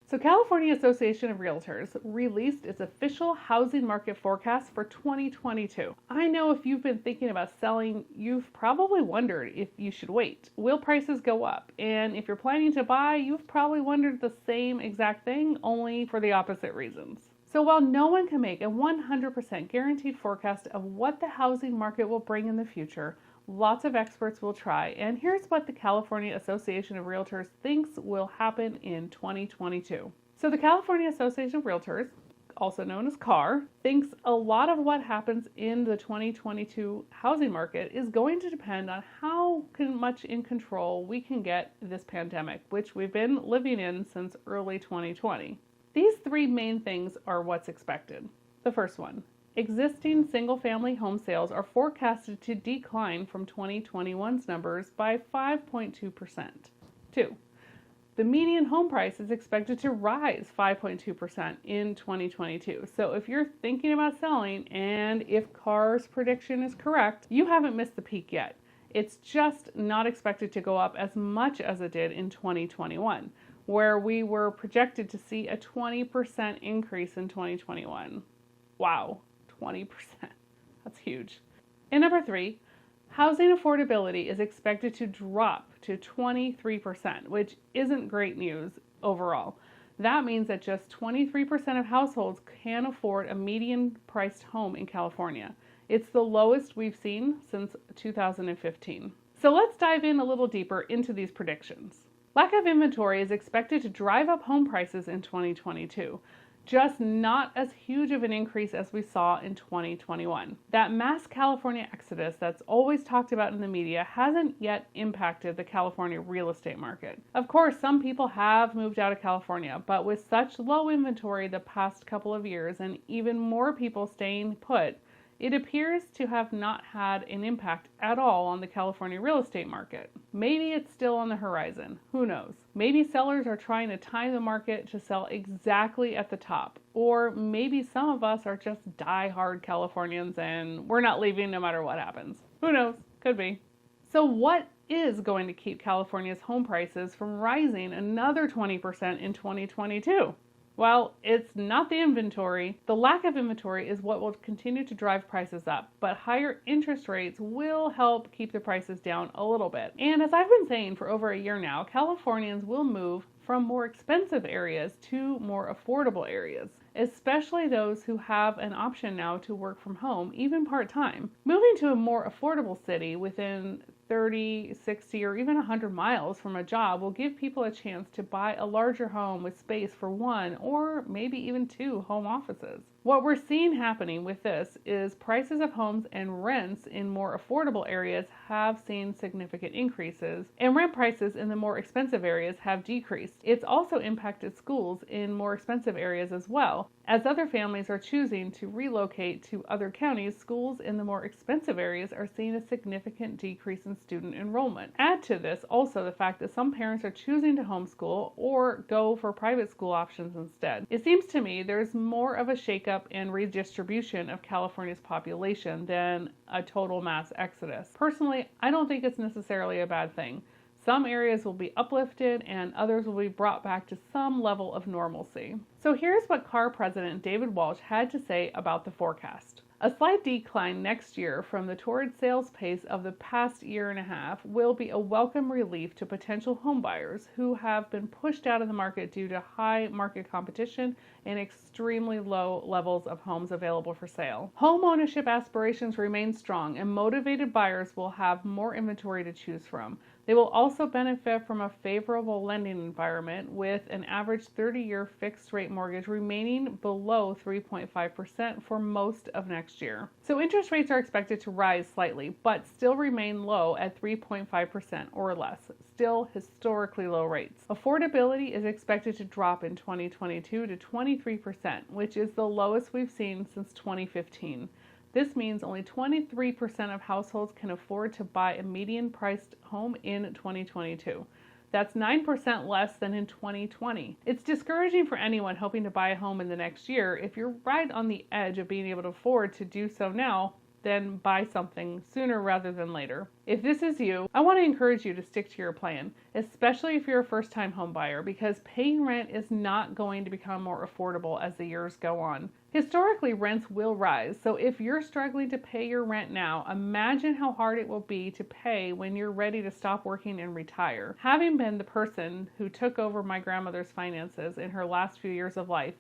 So California Association of Realtors released its official housing market forecast for 2022. I know if you've been thinking about selling, you've probably wondered if you should wait. Will prices go up? And if you're planning to buy, you've probably wondered the same exact thing, only for the opposite reasons. So while no one can make a 100% guaranteed forecast of what the housing market will bring in the future, lots of experts will try, and here's what the California Association of Realtors thinks will happen in 2022. So the California Association of Realtors, also known as C.A.R, thinks a lot of what happens in the 2022 housing market is going to depend on how much in control we can get this pandemic, which we've been living in since early 2020. These three main things are what's expected. The first one, existing single-family home sales are forecasted to decline from 2021's numbers by 5.2%. 2. The median home price is expected to rise 5.2% in 2022. So if you're thinking about selling, and if C.A.R's prediction is correct, you haven't missed the peak yet. It's just not expected to go up as much as it did in 2021, where we were projected to see a 20% increase in 2021. Wow. 20%. That's huge. And number 3, housing affordability is expected to drop to 23%, which isn't great news overall. That means that just 23% of households can afford a median-priced home in California. It's the lowest we've seen since 2015. So let's dive in a little deeper into these predictions. Lack of inventory is expected to drive up home prices in 2022. Just not as huge of an increase as we saw in 2021. That mass California exodus that's always talked about in the media hasn't yet impacted the California real estate market. Of course, some people have moved out of California, but with such low inventory the past couple of years and even more people staying put, it appears to have not had an impact at all on the California real estate market. Maybe it's still on the horizon. Who knows? Maybe sellers are trying to time the market to sell exactly at the top. Or maybe some of us are just die-hard Californians and we're not leaving no matter what happens. Who knows? Could be. So what is going to keep California's home prices from rising another 20% in 2022? Well, it's not the inventory. The lack of inventory is what will continue to drive prices up, but higher interest rates will help keep the prices down a little bit. And as I've been saying for over a year now, Californians will move from more expensive areas to more affordable areas, especially those who have an option now to work from home, even part-time. Moving to a more affordable city within 30, 60, or even 100 miles from a job will give people a chance to buy a larger home with space for one or maybe even 2 home offices. What we're seeing happening with this is prices of homes and rents in more affordable areas have seen significant increases, and rent prices in the more expensive areas have decreased. It's also impacted schools in more expensive areas as well. As other families are choosing to relocate to other counties, schools in the more expensive areas are seeing a significant decrease in student enrollment. Add to this also the fact that some parents are choosing to homeschool or go for private school options instead. It seems to me there's more of a shakeup and redistribution of California's population than a total mass exodus. Personally, I don't think it's necessarily a bad thing. Some areas will be uplifted and others will be brought back to some level of normalcy. So here's what C.A.R President David Walsh had to say about the forecast. A slight decline next year from the torrid sales pace of the past year and a half will be a welcome relief to potential homebuyers who have been pushed out of the market due to high market competition and extremely low levels of homes available for sale. Home ownership aspirations remain strong and motivated buyers will have more inventory to choose from. They will also benefit from a favorable lending environment with an average 30-year fixed-rate mortgage remaining below 3.5% for most of next year. So interest rates are expected to rise slightly, but still remain low at 3.5% or less, still historically low rates. Affordability is expected to drop in 2022 to 23%, which is the lowest we've seen since 2015. This means only 23% of households can afford to buy a median-priced home in 2022. That's 9% less than in 2020. It's discouraging for anyone hoping to buy a home in the next year. If you're right on the edge of being able to afford to do so now, then buy something sooner rather than later. If this is you, I want to encourage you to stick to your plan, especially if you're a first-time home buyer, because paying rent is not going to become more affordable as the years go on. Historically, rents will rise, so if you're struggling to pay your rent now, imagine how hard it will be to pay when you're ready to stop working and retire. Having been the person who took over my grandmother's finances in her last few years of life,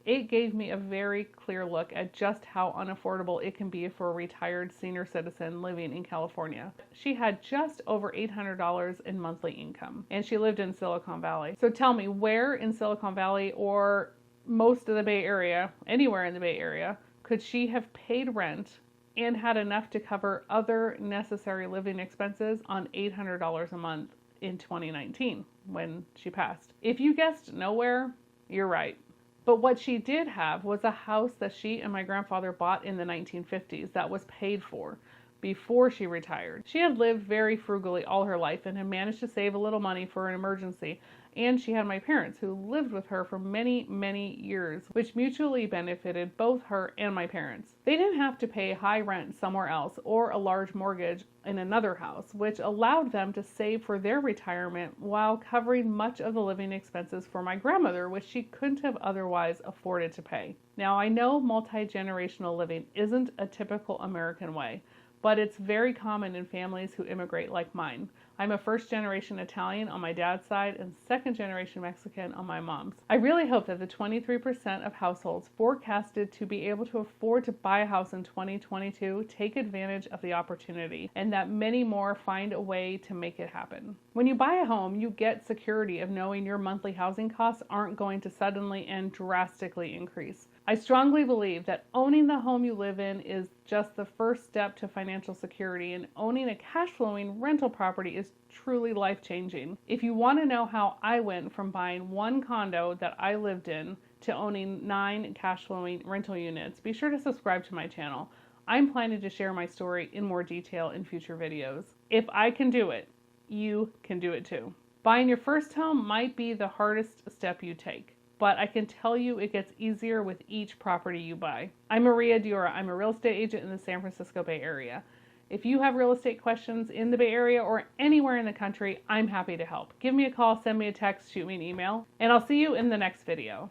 it gave me a very clear look at just how unaffordable it can be for a retired senior citizen living in California. She had just over $800 in monthly income, and she lived in Silicon Valley. So tell me, where in Silicon Valley or most of the Bay Area, anywhere in the Bay Area, could she have paid rent and had enough to cover other necessary living expenses on $800 a month in 2019 when she passed? If you guessed nowhere, you're right. But what she did have was a house that she and my grandfather bought in the 1950s that was paid for before she retired. She had lived very frugally all her life and had managed to save a little money for an emergency. And she had my parents who lived with her for many, many years, which mutually benefited both her and my parents. They didn't have to pay high rent somewhere else or a large mortgage in another house, which allowed them to save for their retirement while covering much of the living expenses for my grandmother, which she couldn't have otherwise afforded to pay. Now, I know multi-generational living isn't a typical American way, but it's very common in families who immigrate like mine. I'm a first-generation Italian on my dad's side and second-generation Mexican on my mom's. I really hope that the 23% of households forecasted to be able to afford to buy a house in 2022 take advantage of the opportunity, and that many more find a way to make it happen. When you buy a home, you get security of knowing your monthly housing costs aren't going to suddenly and drastically increase. I strongly believe that owning the home you live in is just the first step to financial security, and owning a cash-flowing rental property is truly life-changing. If you want to know how I went from buying one condo that I lived in to owning 9 cash-flowing rental units, be sure to subscribe to my channel. I'm planning to share my story in more detail in future videos. If I can do it, you can do it too. Buying your first home might be the hardest step you take, but I can tell you it gets easier with each property you buy. I'm Maria Diora. I'm a real estate agent in the San Francisco Bay Area. If you have real estate questions in the Bay Area or anywhere in the country, I'm happy to help. Give me a call, send me a text, shoot me an email, and I'll see you in the next video.